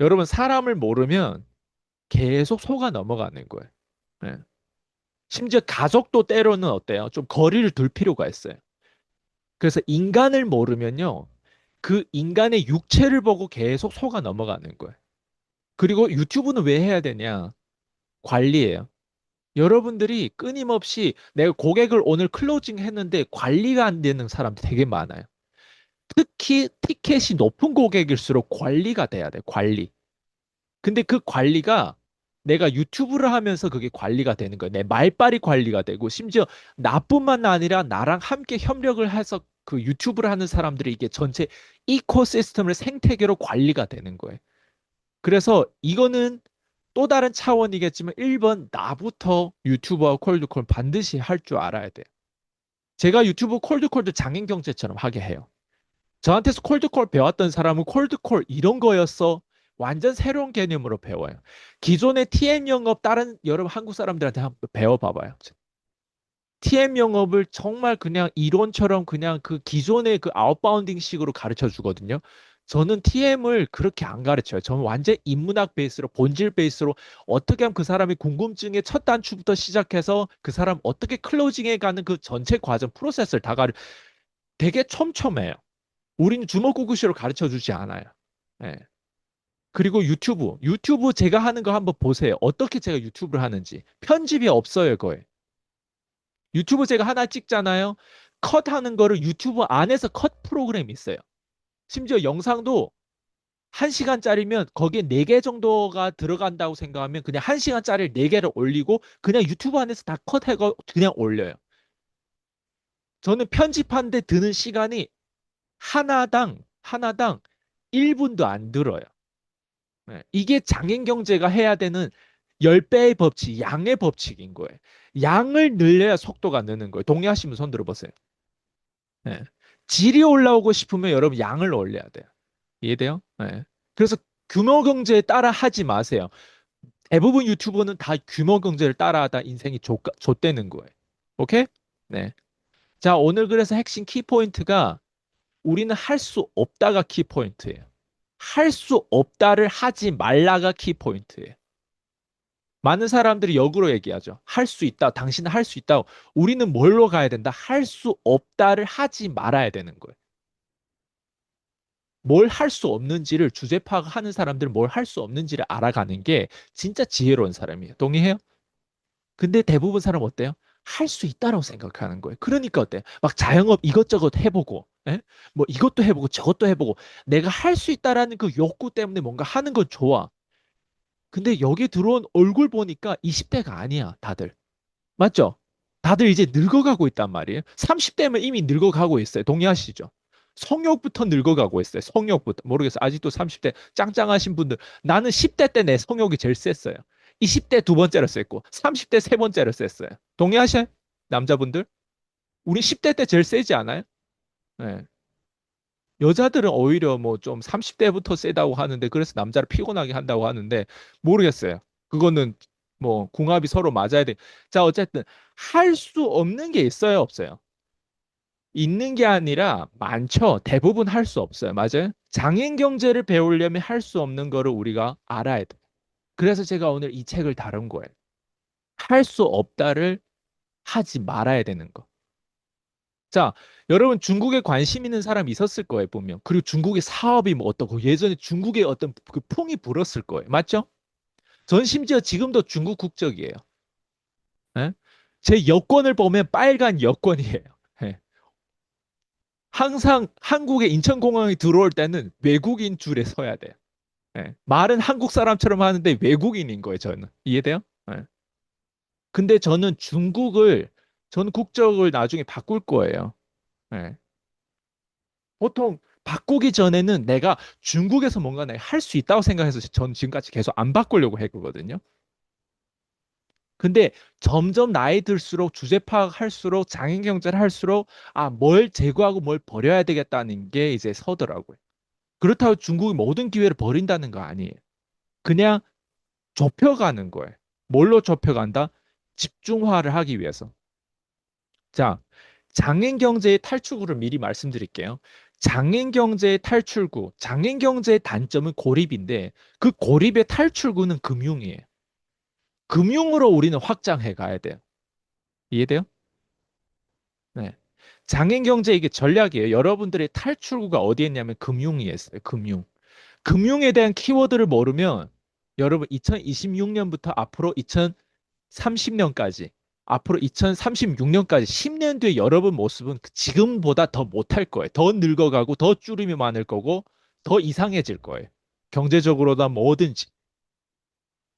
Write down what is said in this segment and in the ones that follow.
여러분, 사람을 모르면 계속 속아 넘어가는 거예요. 예. 심지어 가족도 때로는 어때요? 좀 거리를 둘 필요가 있어요. 그래서 인간을 모르면요. 그 인간의 육체를 보고 계속 속아 넘어가는 거예요. 그리고 유튜브는 왜 해야 되냐? 관리예요. 여러분들이 끊임없이 내가 고객을 오늘 클로징 했는데 관리가 안 되는 사람 되게 많아요. 특히 티켓이 높은 고객일수록 관리가 돼야 돼, 관리. 근데 그 관리가 내가 유튜브를 하면서 그게 관리가 되는 거예요. 내 말빨이 관리가 되고, 심지어 나뿐만 아니라 나랑 함께 협력을 해서 그 유튜브를 하는 사람들이 이게 전체 이코시스템을 생태계로 관리가 되는 거예요. 그래서 이거는 또 다른 차원이겠지만 1번 나부터 유튜버와 콜드콜 반드시 할 줄 알아야 돼요. 제가 유튜브 콜드콜도 장인 경제처럼 하게 해요. 저한테서 콜드콜 배웠던 사람은 콜드콜 이런 거였어. 완전 새로운 개념으로 배워요. 기존의 TM 영업 다른 여러분 한국 사람들한테 한번 배워봐봐요. TM 영업을 정말 그냥 이론처럼 그냥 그 기존의 그 아웃바운딩 식으로 가르쳐 주거든요. 저는 TM을 그렇게 안 가르쳐요. 저는 완전 인문학 베이스로, 본질 베이스로 어떻게 하면 그 사람이 궁금증의 첫 단추부터 시작해서 그 사람 어떻게 클로징해 가는 그 전체 과정, 프로세스를 다 되게 촘촘해요. 우리는 주먹구구식으로 가르쳐 주지 않아요. 예. 그리고 유튜브 제가 하는 거 한번 보세요. 어떻게 제가 유튜브를 하는지. 편집이 없어요, 거의. 유튜브 제가 하나 찍잖아요. 컷하는 거를 유튜브 안에서 컷 프로그램이 있어요. 심지어 영상도 1시간짜리면 거기에 4개 정도가 들어간다고 생각하면 그냥 1시간짜리 4개를 올리고 그냥 유튜브 안에서 다 컷해서 그냥 올려요. 저는 편집하는데 드는 시간이 하나당 1분도 안 들어요. 네, 이게 장인 경제가 해야 되는 10배의 법칙, 양의 법칙인 거예요. 양을 늘려야 속도가 느는 거예요. 동의하시면 손 들어보세요. 네. 질이 올라오고 싶으면 여러분 양을 올려야 돼요. 이해돼요? 네. 그래서 규모 경제에 따라 하지 마세요. 대부분 유튜버는 다 규모 경제를 따라하다 인생이 좆되는 거예요. 오케이? 네. 자, 오늘 그래서 핵심 키포인트가 우리는 할 수 없다가 키포인트예요. 할 수 없다를 하지 말라가 키포인트예요. 많은 사람들이 역으로 얘기하죠. 할 수 있다. 당신은 할 수 있다. 우리는 뭘로 가야 된다? 할 수 없다를 하지 말아야 되는 거예요. 뭘 할 수 없는지를 주제 파악하는 사람들은 뭘 할 수 없는지를 알아가는 게 진짜 지혜로운 사람이에요. 동의해요? 근데 대부분 사람 어때요? 할 수 있다라고 생각하는 거예요. 그러니까 어때? 막 자영업 이것저것 해보고, 예? 뭐 이것도 해보고 저것도 해보고, 내가 할 수 있다라는 그 욕구 때문에 뭔가 하는 건 좋아. 근데 여기 들어온 얼굴 보니까 20대가 아니야, 다들. 맞죠? 다들 이제 늙어가고 있단 말이에요. 30대면 이미 늙어가고 있어요. 동의하시죠? 성욕부터 늙어가고 있어요. 성욕부터. 모르겠어요. 아직도 30대 짱짱하신 분들. 나는 10대 때 내 성욕이 제일 셌어요. 20대 두 번째로 셌고, 30대 세 번째로 셌어요. 동의하셔요? 남자분들? 우리 10대 때 제일 세지 않아요? 네. 여자들은 오히려 뭐 좀 30대부터 세다고 하는데, 그래서 남자를 피곤하게 한다고 하는데, 모르겠어요. 그거는 뭐 궁합이 서로 맞아야 돼. 자, 어쨌든 할 수 없는 게 있어요, 없어요? 있는 게 아니라 많죠. 대부분 할 수 없어요. 맞아요? 장인 경제를 배우려면 할 수 없는 거를 우리가 알아야 돼. 그래서 제가 오늘 이 책을 다룬 거예요. 할 수 없다를 하지 말아야 되는 거. 자, 여러분 중국에 관심 있는 사람이 있었을 거예요, 보면. 그리고 중국의 사업이 뭐 어떻고 예전에 중국의 어떤 그 풍이 불었을 거예요. 맞죠? 전 심지어 지금도 중국 국적이에요. 예? 제 여권을 보면 빨간 여권이에요. 예. 항상 한국에 인천공항에 들어올 때는 외국인 줄에 서야 돼요. 예. 말은 한국 사람처럼 하는데 외국인인 거예요, 저는. 이해돼요? 예. 근데 저는 국적을 나중에 바꿀 거예요. 예. 보통 바꾸기 전에는 내가 중국에서 뭔가 내가 할 수 있다고 생각해서 전 지금까지 계속 안 바꾸려고 했거든요. 근데 점점 나이 들수록 주제 파악할수록 장인 경제를 할수록 뭘 제거하고 뭘 버려야 되겠다는 게 이제 서더라고요. 그렇다고 중국이 모든 기회를 버린다는 거 아니에요. 그냥 좁혀가는 거예요. 뭘로 좁혀간다? 집중화를 하기 위해서. 자, 장인 경제의 탈출구를 미리 말씀드릴게요. 장인 경제의 탈출구, 장인 경제의 단점은 고립인데 그 고립의 탈출구는 금융이에요. 금융으로 우리는 확장해 가야 돼요. 이해돼요? 네. 장인 경제 이게 전략이에요. 여러분들의 탈출구가 어디에 있냐면 금융이 있어요. 금융. 금융에 대한 키워드를 모르면 여러분 2026년부터 앞으로 2030년까지 앞으로 2036년까지 10년 뒤에 여러분 모습은 지금보다 더 못할 거예요. 더 늙어가고 더 주름이 많을 거고 더 이상해질 거예요. 경제적으로나 뭐든지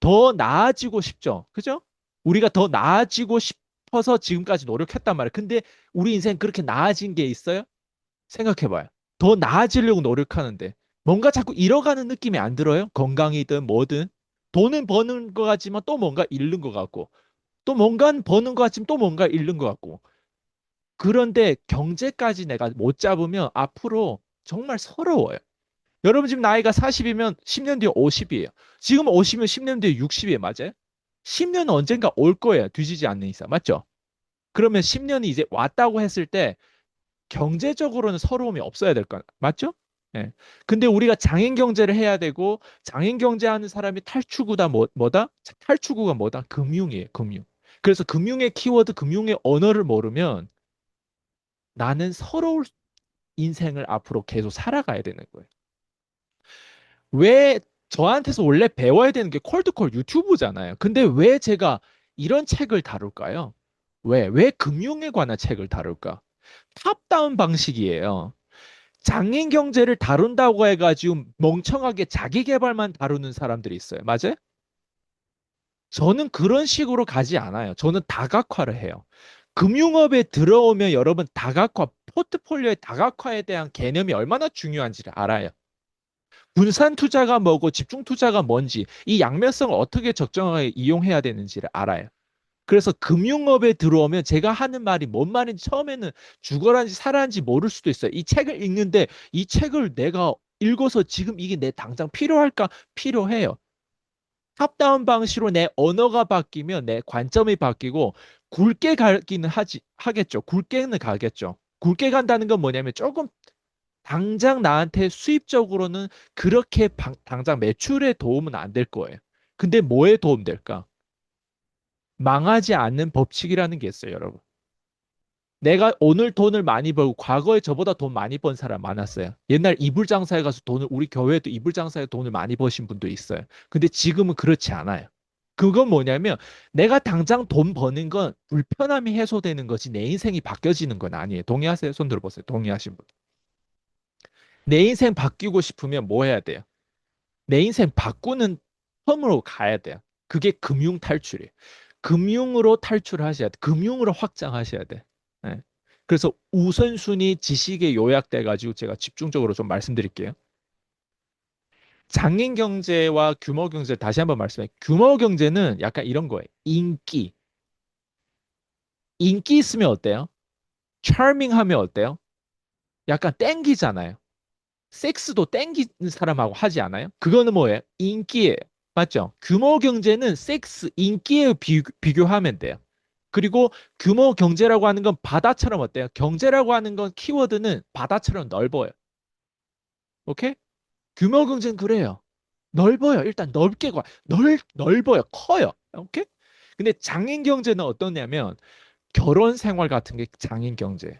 더 나아지고 싶죠. 그죠? 우리가 더 나아지고 싶어서 지금까지 노력했단 말이에요. 근데 우리 인생 그렇게 나아진 게 있어요? 생각해봐요. 더 나아지려고 노력하는데 뭔가 자꾸 잃어가는 느낌이 안 들어요? 건강이든 뭐든. 돈은 버는 것 같지만 또 뭔가 잃는 것 같고 또 뭔가 버는 것 같지만 또 뭔가 잃는 것 같고 그런데 경제까지 내가 못 잡으면 앞으로 정말 서러워요. 여러분 지금 나이가 40이면 10년 뒤에 50이에요. 지금 50이면 10년 뒤에 60이에요. 맞아요? 10년은 언젠가 올 거예요. 뒤지지 않는 이상. 맞죠? 그러면 10년이 이제 왔다고 했을 때 경제적으로는 서러움이 없어야 될 거 맞죠? 예. 근데 우리가 장인 경제를 해야 되고 장인 경제하는 사람이 탈출구다 뭐다? 탈출구가 뭐다? 금융이에요. 금융. 그래서 금융의 키워드, 금융의 언어를 모르면 나는 서러울 인생을 앞으로 계속 살아가야 되는 거예요. 왜 저한테서 원래 배워야 되는 게 콜드콜 유튜브잖아요. 근데 왜 제가 이런 책을 다룰까요? 왜 금융에 관한 책을 다룰까? 탑다운 방식이에요. 장인 경제를 다룬다고 해가지고 멍청하게 자기 개발만 다루는 사람들이 있어요. 맞아요? 저는 그런 식으로 가지 않아요. 저는 다각화를 해요. 금융업에 들어오면 여러분 다각화, 포트폴리오의 다각화에 대한 개념이 얼마나 중요한지를 알아요. 분산 투자가 뭐고 집중 투자가 뭔지, 이 양면성을 어떻게 적정하게 이용해야 되는지를 알아요. 그래서 금융업에 들어오면 제가 하는 말이 뭔 말인지 처음에는 죽어라는지 살아는지 모를 수도 있어요. 이 책을 읽는데 이 책을 내가 읽어서 지금 이게 내 당장 필요할까? 필요해요. 탑다운 방식으로 내 언어가 바뀌면 내 관점이 바뀌고 굵게 가기는 하겠죠. 굵게는 가겠죠. 굵게 간다는 건 뭐냐면 조금 당장 나한테 수입적으로는 그렇게 당장 매출에 도움은 안 될 거예요. 근데 뭐에 도움 될까? 망하지 않는 법칙이라는 게 있어요, 여러분. 내가 오늘 돈을 많이 벌고 과거에 저보다 돈 많이 번 사람 많았어요. 옛날 이불 장사에 가서 돈을 우리 교회에도 이불 장사에 돈을 많이 버신 분도 있어요. 근데 지금은 그렇지 않아요. 그건 뭐냐면 내가 당장 돈 버는 건 불편함이 해소되는 거지 내 인생이 바뀌어지는 건 아니에요. 동의하세요? 손 들어보세요. 동의하신 분. 내 인생 바뀌고 싶으면 뭐 해야 돼요? 내 인생 바꾸는 텀으로 가야 돼요. 그게 금융 탈출이에요. 금융으로 탈출하셔야 돼. 금융으로 확장하셔야 돼. 네. 그래서 우선순위 지식에 요약돼 가지고 제가 집중적으로 좀 말씀드릴게요. 장인 경제와 규모 경제 다시 한번 말씀해. 규모 경제는 약간 이런 거예요. 인기. 인기 있으면 어때요? charming 하면 어때요? 약간 땡기잖아요. 섹스도 땡기는 사람하고 하지 않아요? 그거는 뭐예요? 인기예요. 맞죠? 규모 경제는 섹스, 인기에 비교하면 돼요. 그리고 규모 경제라고 하는 건 바다처럼 어때요? 경제라고 하는 건 키워드는 바다처럼 넓어요. 오케이? 규모 경제는 그래요. 넓어요. 일단 넓게 가. 넓어요. 커요. 오케이? 근데 장인 경제는 어떠냐면 결혼 생활 같은 게 장인 경제.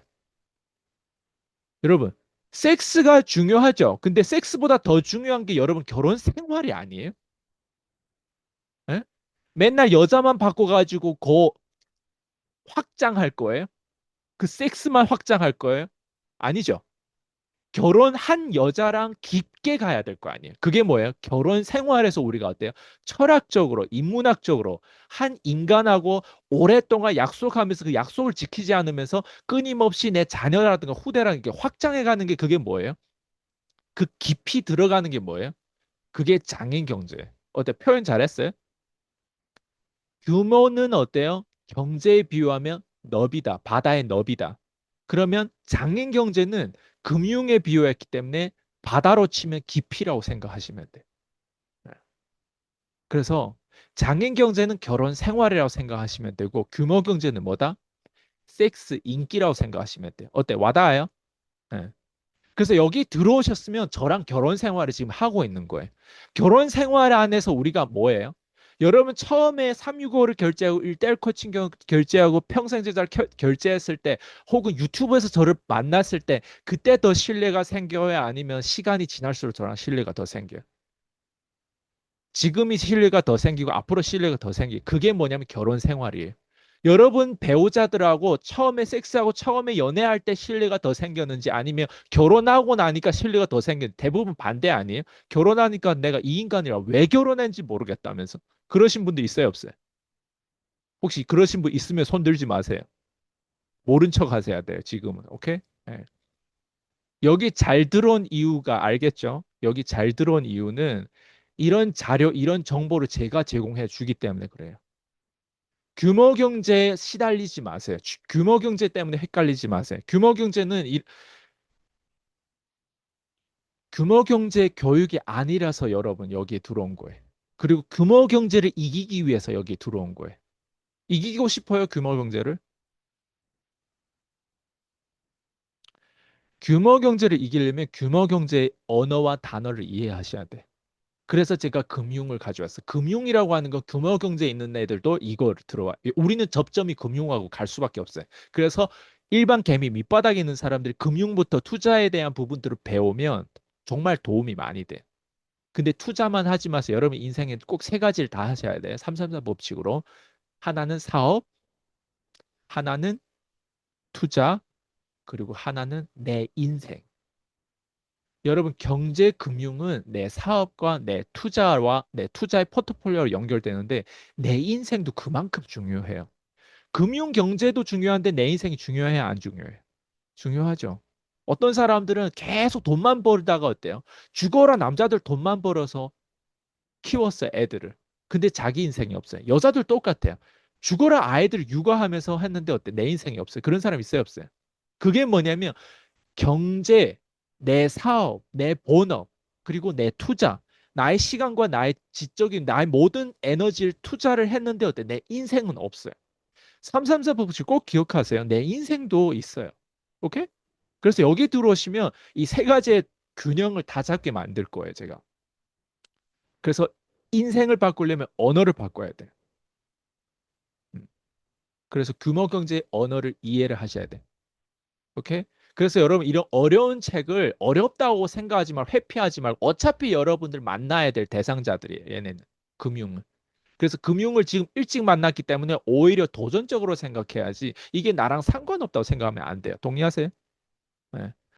여러분, 섹스가 중요하죠. 근데 섹스보다 더 중요한 게 여러분 결혼 생활이 아니에요? 예? 맨날 여자만 바꿔가지고 확장할 거예요? 그 섹스만 확장할 거예요? 아니죠. 결혼한 여자랑 깊게 가야 될 거 아니에요. 그게 뭐예요? 결혼 생활에서 우리가 어때요? 철학적으로, 인문학적으로 한 인간하고 오랫동안 약속하면서 그 약속을 지키지 않으면서 끊임없이 내 자녀라든가 후대라는 게 확장해 가는 게 그게 뭐예요? 그 깊이 들어가는 게 뭐예요? 그게 장인 경제. 어때? 표현 잘했어요? 규모는 어때요? 경제에 비유하면 너비다. 바다의 너비다. 그러면 장인 경제는 금융에 비유했기 때문에 바다로 치면 깊이라고 생각하시면 돼. 요 그래서 장인 경제는 결혼 생활이라고 생각하시면 되고 규모 경제는 뭐다? 섹스, 인기라고 생각하시면 돼요. 어때? 와닿아요? 네. 그래서 여기 들어오셨으면 저랑 결혼 생활을 지금 하고 있는 거예요. 결혼 생활 안에서 우리가 뭐예요? 여러분 처음에 365를 결제하고 1대1 코칭 결제하고 평생제자를 결제했을 때 혹은 유튜브에서 저를 만났을 때 그때 더 신뢰가 생겨요? 아니면 시간이 지날수록 저랑 신뢰가 더 생겨요? 지금이 신뢰가 더 생기고 앞으로 신뢰가 더 생기고 그게 뭐냐면 결혼 생활이에요. 여러분 배우자들하고 처음에 섹스하고 처음에 연애할 때 신뢰가 더 생겼는지 아니면 결혼하고 나니까 신뢰가 더 생겼는지 대부분 반대 아니에요? 결혼하니까 내가 이 인간이랑 왜 결혼했는지 모르겠다면서 그러신 분들 있어요 없어요? 혹시 그러신 분 있으면 손 들지 마세요. 모른 척 하셔야 돼요 지금은. 오케이? 네. 여기 잘 들어온 이유가 알겠죠? 여기 잘 들어온 이유는 이런 자료, 이런 정보를 제가 제공해 주기 때문에 그래요. 규모 경제에 시달리지 마세요. 규모 경제 때문에 헷갈리지 마세요. 규모 경제 교육이 아니라서 여러분 여기에 들어온 거예요. 그리고 규모 경제를 이기기 위해서 여기에 들어온 거예요. 이기고 싶어요, 규모 경제를? 규모 경제를 이기려면 규모 경제의 언어와 단어를 이해하셔야 돼. 그래서 제가 금융을 가져왔어요. 금융이라고 하는 거 규모 경제에 있는 애들도 이걸 들어와. 우리는 접점이 금융하고 갈 수밖에 없어요. 그래서 일반 개미 밑바닥에 있는 사람들이 금융부터 투자에 대한 부분들을 배우면 정말 도움이 많이 돼. 근데 투자만 하지 마세요. 여러분 인생에 꼭 세 가지를 다 하셔야 돼요. 333 법칙으로. 하나는 사업, 하나는 투자, 그리고 하나는 내 인생. 여러분, 경제 금융은 내 사업과 내 투자와 내 투자의 포트폴리오로 연결되는데 내 인생도 그만큼 중요해요. 금융 경제도 중요한데 내 인생이 중요해야 안 중요해요? 중요하죠. 어떤 사람들은 계속 돈만 벌다가 어때요? 죽어라 남자들 돈만 벌어서 키웠어요, 애들을. 근데 자기 인생이 없어요. 여자들 똑같아요. 죽어라 아이들 육아하면서 했는데 어때? 내 인생이 없어요. 그런 사람 있어요, 없어요? 그게 뭐냐면 경제, 내 사업, 내 본업, 그리고 내 투자, 나의 시간과 나의 지적인 나의 모든 에너지를 투자를 했는데 어때? 내 인생은 없어요. 334 법칙 꼭 기억하세요. 내 인생도 있어요. 오케이? 그래서 여기 들어오시면 이 세 가지의 균형을 다 잡게 만들 거예요, 제가. 그래서 인생을 바꾸려면 언어를 바꿔야 돼요. 음. 그래서 규모 경제의 언어를 이해를 하셔야 돼. 오케이? 그래서 여러분 이런 어려운 책을 어렵다고 생각하지 말고 회피하지 말고 어차피 여러분들 만나야 될 대상자들이에요. 얘네는 금융은. 그래서 금융을 지금 일찍 만났기 때문에 오히려 도전적으로 생각해야지 이게 나랑 상관없다고 생각하면 안 돼요. 동의하세요? 네.